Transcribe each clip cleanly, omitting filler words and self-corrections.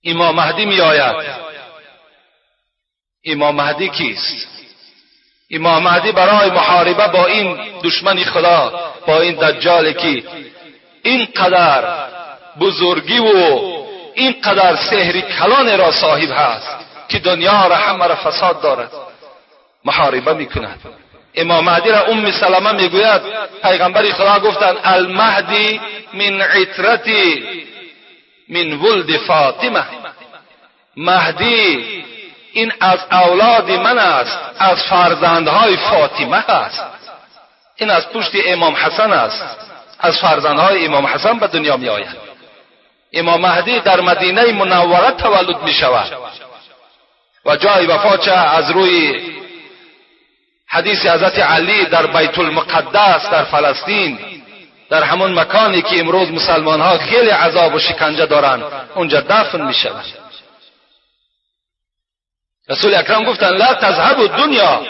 امام مهدی می آید. امام مهدی کیست؟ امام مهدی برای محاربه با این دشمن خدا، با این دجالی که اینقدر بزرگی و اینقدر سحر کلان را صاحب هست که دنیا را همه را فساد دارد، محاربه میکند. امام مهدی را ام سلمه میگوید پیغمبر خدا گفتند المهدی من عترتی من ولد فاطمه، مهدی این از اولاد من است، از فرزندهای فاطمه است. این از پشت امام حسن است، از فرزندهای امام حسن به دنیا می آید. امام مهدی در مدینه منوره تولد می شود و جای وفاتش از روی حدیث حضرت علی در بیت المقدس در فلسطین، در همون مکانی که امروز مسلمان ها خیلی عذاب و شکنجه دارند، اونجا دفن می شود. رسول اکرم گفتند لا تذهب الدنیا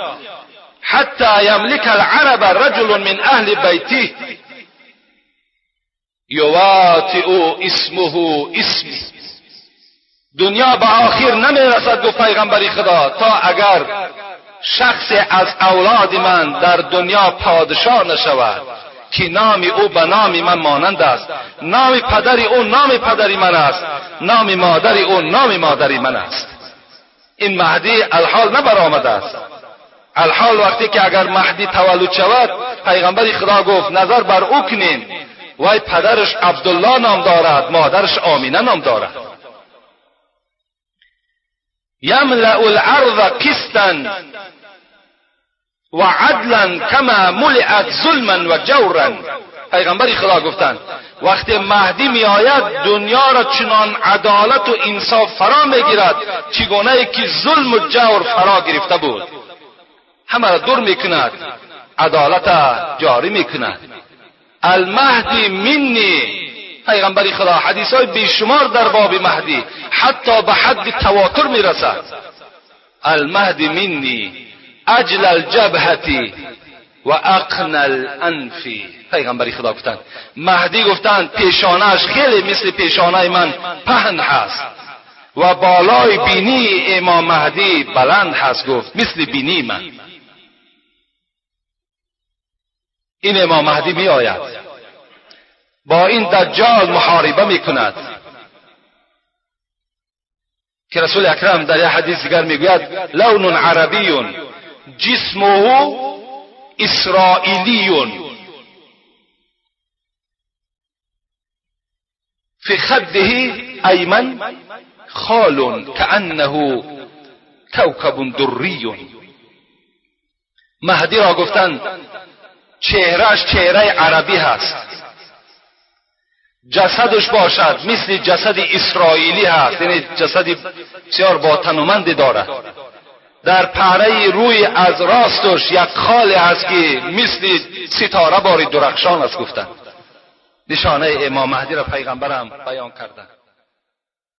حتی یملک العرب رجل من اهل بیته یواطئ اسمه اسمی. دنیا به آخر نمیرسد گفت پیغمبر خدا تا اگر شخص از اولاد من در دنیا پادشاه نشود که نام او به نام من مانند است، نام پدر او نام پدر من است، نام مادر او نام مادر من است. این مهدی الحال نبرآمده است. الحال وقتی که اگر مهدی تولد شود، پیغمبر خدا گفت نظر بر او کنین، وای پدرش عبدالله نام دارد، مادرش آمینه نام دارد. یملأ الارض قسطا و عدلا کما ملئت ظلما و جورا. پیغمبر خدا گفتند وقتی مهدی می آید دنیا را چنان عدالت و انصاف فرا می گیرد چگونه ای که ظلم و جور فرا گرفته بود، همه را دور می کند، عدالت جاری می کند. المهدی منی. پیغمبر خدا حدیث های بیشمار در باب مهدی حتی به حد تواتر می رسد. المهدی منی اجل الجبهتی و اقنى الانف. پیغمبر خدا گفتند مهدی گفتند پیشانه‌اش خیلی مثل پیشانه من پهن هست و بالای بینی امام مهدی بلند هست، گفت مثل بینی من. این امام مهدی می آید، با این دجال محاربه می کند که رسول اکرم در یک حدیث دیگر می گوید لون عربی جسمه اسرائیلی فی خده ایمن خال کانه کوکب دری. مهدی را گفتند چهرهش چهره عربی هست، جسدش باشد مثل جسد اسرائیلی هست، یعنی جسد بسیار با تنومندی دارد. در پهنه روی از راستش یک خال هست که مثل ستاره باری درخشان است. گفتند نشانه امام مهدی را پیغمبرم بیان کردند.